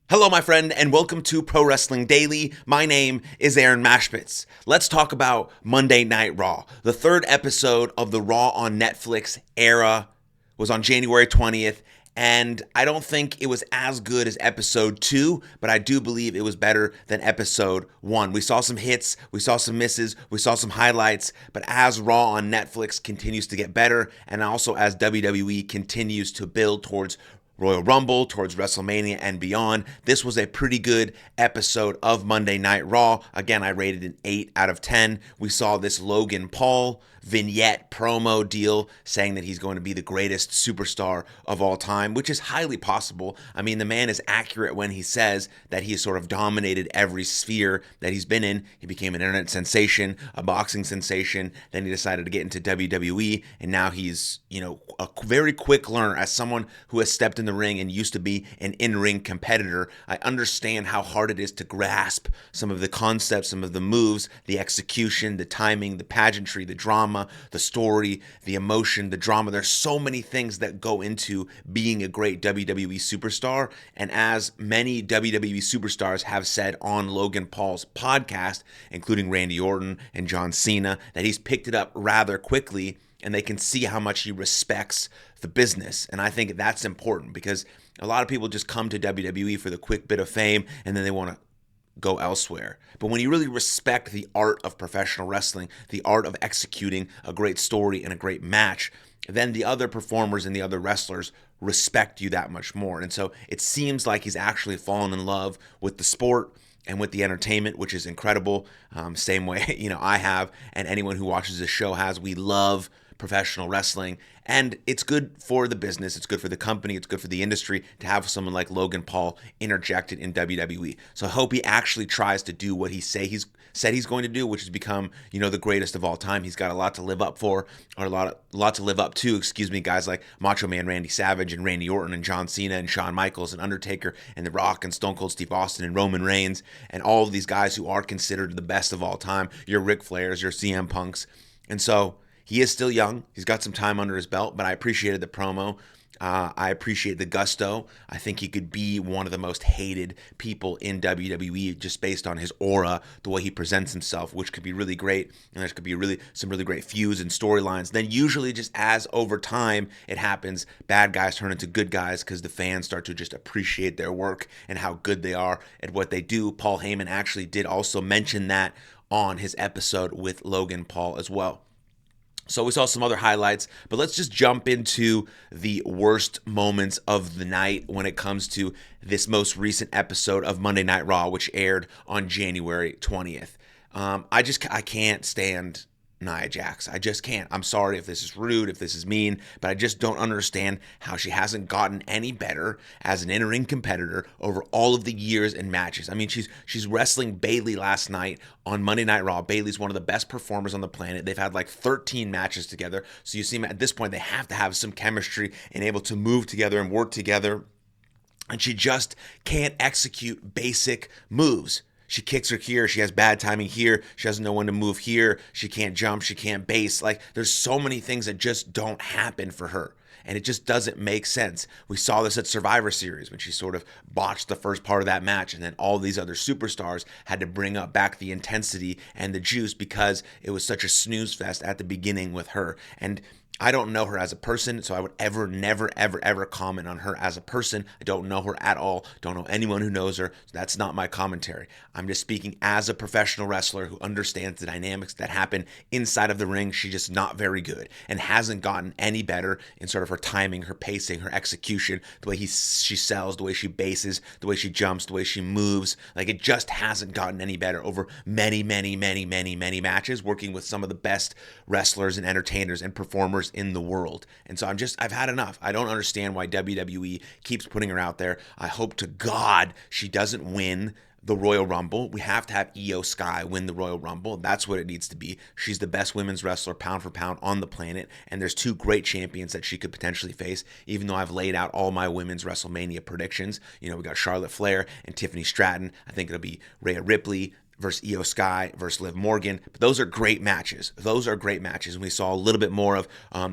Hello, my friend, and welcome to Pro Wrestling Daily. My name is Aaron Machbitz. Let's talk about Monday Night Raw. The third episode of the Raw on Netflix era was on January 20th, and I don't think it was as good as episode 2, but I do believe it was better than episode 1. We saw some hits, we saw some misses, we saw some highlights, but as Raw on Netflix continues to get better, and also as WWE continues to build towards Royal Rumble, towards WrestleMania and beyond, this was a pretty good episode of Monday Night Raw. Again, I rated an 8 out of 10. We saw this Logan Paul vignette promo deal saying that he's going to be the greatest superstar of all time, which is highly possible. I mean, the man is accurate when he says that he has sort of dominated every sphere that he's been in. He became an internet sensation, a boxing sensation, then he decided to get into WWE, and now he's, a very quick learner. As someone who has stepped in the ring and used to be an in-ring competitor, I understand how hard it is to grasp some of the concepts, some of the moves, the execution, the timing, the pageantry, the drama, the story, the emotion, the drama. There's so many things that go into being a great WWE superstar. And as many WWE superstars have said on Logan Paul's podcast, including Randy Orton and John Cena, that he's picked it up rather quickly, and they can see how much he respects the business. And I think that's important because a lot of people just come to WWE for the quick bit of fame and then they want to go elsewhere. But when you really respect the art of professional wrestling, the art of executing a great story and a great match, then the other performers and the other wrestlers respect you that much more. And so it seems like he's actually fallen in love with the sport and with the entertainment, which is incredible. Same way, I have, and anyone who watches this show has. We love professional wrestling, and it's good for the business, it's good for the company, it's good for the industry to have someone like Logan Paul interjected in WWE. So I hope he actually tries to do what he said he's going to do, which is become, the greatest of all time. He's got a lot to live up for, or a lot to live up to, guys like Macho Man Randy Savage and Randy Orton and John Cena and Shawn Michaels and Undertaker and The Rock and Stone Cold Steve Austin and Roman Reigns and all of these guys who are considered the best of all time. Your Ric Flairs, your CM Punks. And so he is still young. He's got some time under his belt, but I appreciated the promo. I appreciate the gusto. I think he could be one of the most hated people in WWE just based on his aura, the way he presents himself, which could be really great. And there could be some really great feuds and storylines. Then usually just as over time it happens, bad guys turn into good guys because the fans start to just appreciate their work and how good they are at what they do. Paul Heyman actually did also mention that on his episode with Logan Paul as well. So we saw some other highlights, but let's just jump into the worst moments of the night when it comes to this most recent episode of Monday Night Raw, which aired on January 20th. I can't stand Nia Jax. I just can't. I'm sorry if this is rude, if this is mean, but I just don't understand how she hasn't gotten any better as an in-ring competitor over all of the years and matches. I mean, she's wrestling Bayley last night on Monday Night Raw. Bayley's one of the best performers on the planet. They've had like 13 matches together. So you see at this point, they have to have some chemistry and able to move together and work together. And she just can't execute basic moves. She kicks her here. She has bad timing here. She doesn't know when to move here. She can't jump. She can't base. Like, there's so many things that just don't happen for her. And it just doesn't make sense. We saw this at Survivor Series when she sort of botched the first part of that match. And then all these other superstars had to bring up back the intensity and the juice because it was such a snooze fest at the beginning with her. And I don't know her as a person, so I would never comment on her as a person. I don't know her at all. Don't know anyone who knows her. So that's not my commentary. I'm just speaking as a professional wrestler who understands the dynamics that happen inside of the ring. She's just not very good and hasn't gotten any better in sort of her timing, her pacing, her execution, the way she sells, the way she bases, the way she jumps, the way she moves. Like, it just hasn't gotten any better over many matches, working with some of the best wrestlers and entertainers and performers in the world. And so I've had enough. I don't understand why WWE keeps putting her out there. I hope to God she doesn't win the Royal Rumble. We have to have Io Sky win the Royal Rumble. That's what it needs to be. She's the best women's wrestler pound for pound on the planet, and there's two great champions that she could potentially face, even though I've laid out all my women's WrestleMania predictions. We got Charlotte Flair and Tiffany Stratton. I think it'll be Rhea Ripley, versus Io Sky versus Liv Morgan. But those are great matches. And we saw a little bit more of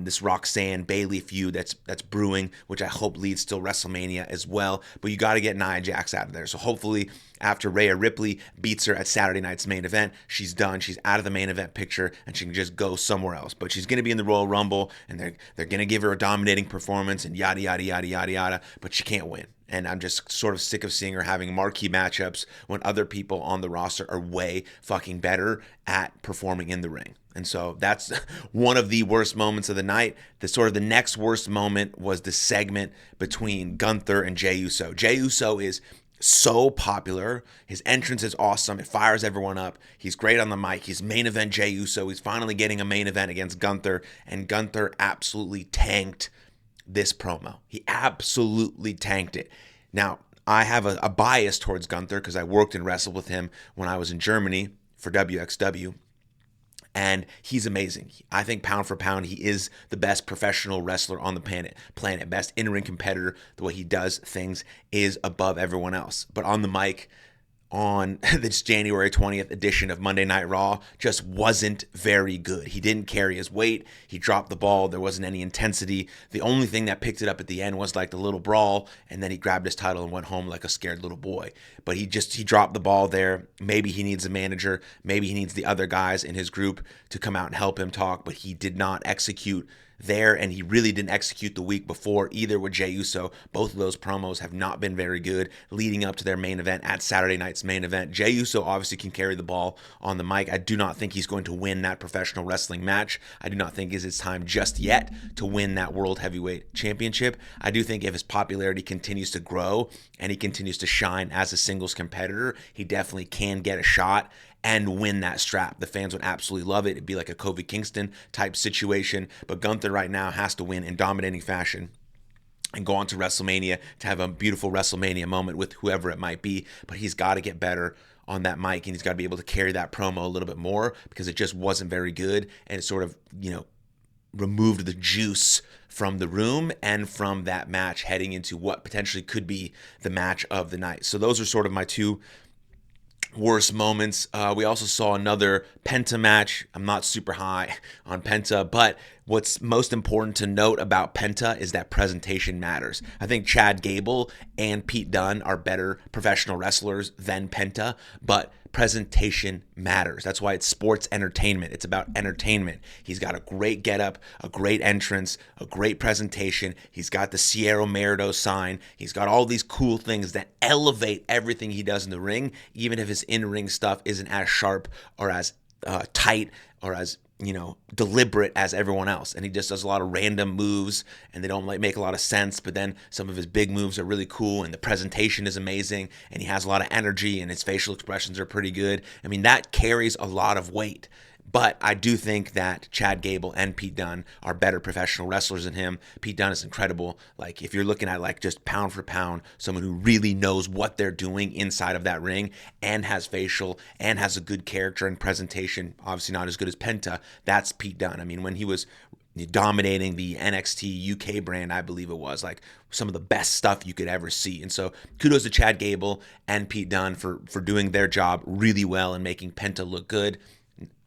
this Roxanne Bayley feud that's brewing, which I hope leads to WrestleMania as well. But you got to get Nia Jax out of there. So hopefully after Rhea Ripley beats her at Saturday night's main event, she's done. She's out of the main event picture and she can just go somewhere else. But she's going to be in the Royal Rumble and they're going to give her a dominating performance and yada, yada, yada, yada, yada. But she can't win. And I'm just sort of sick of seeing her having marquee matchups when other people on the roster are way fucking better at performing in the ring. And so that's one of the worst moments of the night. The next worst moment was the segment between Gunther and Jey Uso. Jey Uso is so popular. His entrance is awesome. It fires everyone up. He's great on the mic. He's main event Jey Uso. He's finally getting a main event against Gunther. And Gunther absolutely tanked this promo. He absolutely tanked it. Now, I have a bias towards Gunther because I worked and wrestled with him when I was in Germany for WXW, and he's amazing. I think pound for pound, he is the best professional wrestler on the planet, best in-ring competitor. The way he does things is above everyone else. But on the mic, on this January 20th edition of Monday Night Raw, just wasn't very good. He didn't carry his weight. He dropped the ball. There wasn't any intensity. The only thing that picked it up at the end was like the little brawl, and then he grabbed his title and went home like a scared little boy. But he dropped the ball there. Maybe he needs a manager. Maybe he needs the other guys in his group to come out and help him talk, but he did not execute there, and he really didn't execute the week before either with Jey Uso. Both of those promos have not been very good leading up to their main event at Saturday night's main event. Jey Uso obviously can carry the ball on the mic. I do not think he's going to win that professional wrestling match. I do not think it's his time just yet to win that World Heavyweight Championship. I do think if his popularity continues to grow and he continues to shine as a singles competitor, he definitely can get a shot and win that strap. The fans would absolutely love it. It'd be like a Kofi Kingston type situation. But Gunther right now has to win in dominating fashion and go on to WrestleMania to have a beautiful WrestleMania moment with whoever it might be. But he's got to get better on that mic, and he's got to be able to carry that promo a little bit more because it just wasn't very good, and it sort of, removed the juice from the room and from that match heading into what potentially could be the match of the night. So those are sort of my two worst moments. We also saw another Penta match. I'm not super high on Penta, but what's most important to note about Penta is that presentation matters. I think Chad Gable and Pete Dunne are better professional wrestlers than Penta, but presentation matters. That's why it's sports entertainment. It's about entertainment. He's got a great getup, a great entrance, a great presentation. He's got the Sierra Merito sign. He's got all these cool things that elevate everything he does in the ring, even if his in-ring stuff isn't as sharp or as tight or as deliberate as everyone else. And he just does a lot of random moves and they don't make a lot of sense, but then some of his big moves are really cool and the presentation is amazing and he has a lot of energy and his facial expressions are pretty good. I mean, that carries a lot of weight. But I do think that Chad Gable and Pete Dunne are better professional wrestlers than him. Pete Dunne is incredible. Like, if you're looking at like just pound for pound, someone who really knows what they're doing inside of that ring and has facial and has a good character and presentation, obviously not as good as Penta, that's Pete Dunne. I mean, when he was dominating the NXT UK brand, I believe it was, like some of the best stuff you could ever see. And so kudos to Chad Gable and Pete Dunne for doing their job really well and making Penta look good.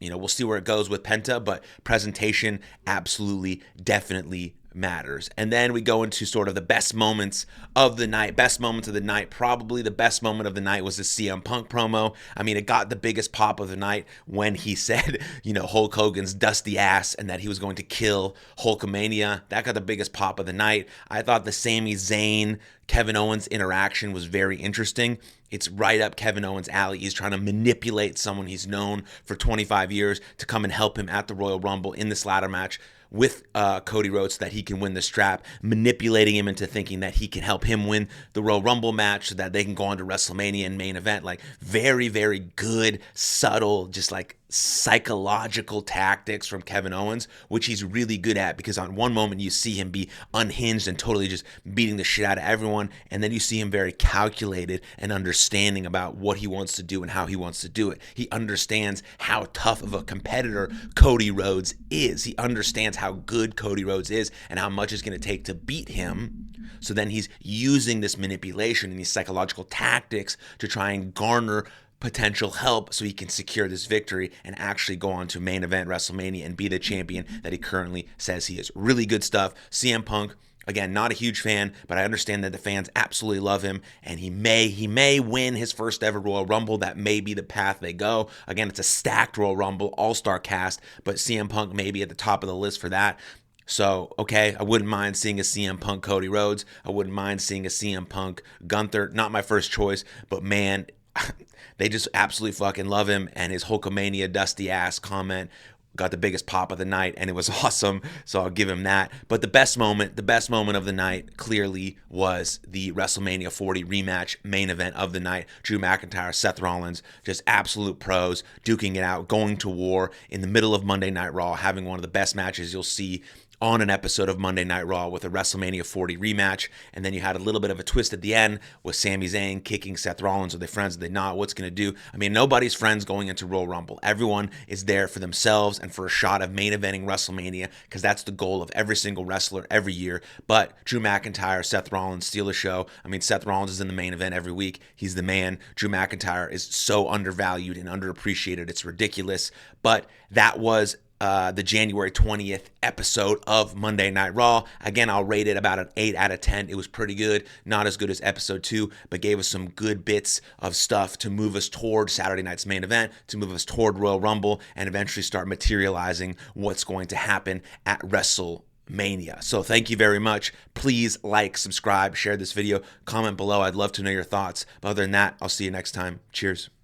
We'll see where it goes with Penta, but presentation absolutely, definitely matters. And then we go into sort of the best moments of the night. Best moments of the night. Probably the best moment of the night was the CM Punk promo. I mean, it got the biggest pop of the night when he said, Hulk Hogan's dusty ass and that he was going to kill Hulkamania. That got the biggest pop of the night. I thought the Sami Zayn Kevin Owens interaction was very interesting. It's right up Kevin Owens' alley. He's trying to manipulate someone he's known for 25 years to come and help him at the Royal Rumble in this ladder match with Cody Rhodes so that he can win the strap, manipulating him into thinking that he can help him win the Royal Rumble match so that they can go on to WrestleMania and main event. Like, very, very good, subtle, just like psychological tactics from Kevin Owens, which he's really good at, because on one moment you see him be unhinged and totally just beating the shit out of everyone, and then you see him very calculated and understanding about what he wants to do and how he wants to do it. He understands how tough of a competitor Cody Rhodes is. He understands how good Cody Rhodes is and how much it's going to take to beat him. So then he's using this manipulation and these psychological tactics to try and garner potential help so he can secure this victory and actually go on to main event WrestleMania and be the champion that he currently says he is. Really good stuff. CM Punk, again, not a huge fan, but I understand that the fans absolutely love him, and he may win his first ever Royal Rumble. That may be the path they go. Again, it's a stacked Royal Rumble, all-star cast, but CM Punk may be at the top of the list for that. So, okay, I wouldn't mind seeing a CM Punk Cody Rhodes. I wouldn't mind seeing a CM Punk Gunther. Not my first choice, but man, they just absolutely fucking love him, and his Hulkamania dusty ass comment got the biggest pop of the night, and it was awesome, so I'll give him that. But the best moment of the night clearly was the WrestleMania 40 rematch main event of the night. Drew McIntyre, Seth Rollins, just absolute pros, duking it out, going to war in the middle of Monday Night Raw, having one of the best matches you'll see on an episode of Monday Night Raw with a WrestleMania 40 rematch. And then you had a little bit of a twist at the end with Sami Zayn kicking Seth Rollins. Are they friends? Are they not? What's going to do? I mean, nobody's friends going into Royal Rumble. Everyone is there for themselves and for a shot of main eventing WrestleMania, because that's the goal of every single wrestler every year. But Drew McIntyre, Seth Rollins steal the show. I mean, Seth Rollins is in the main event every week. He's the man. Drew McIntyre is so undervalued and underappreciated. It's ridiculous. But that was the January 20th episode of Monday Night Raw. Again, I'll rate it about an 8 out of 10. It was pretty good. Not as good as episode 2, but gave us some good bits of stuff to move us toward Saturday night's main event, to move us toward Royal Rumble, and eventually start materializing what's going to happen at WrestleMania. So thank you very much. Please like, subscribe, share this video, comment below. I'd love to know your thoughts. But other than that, I'll see you next time. Cheers.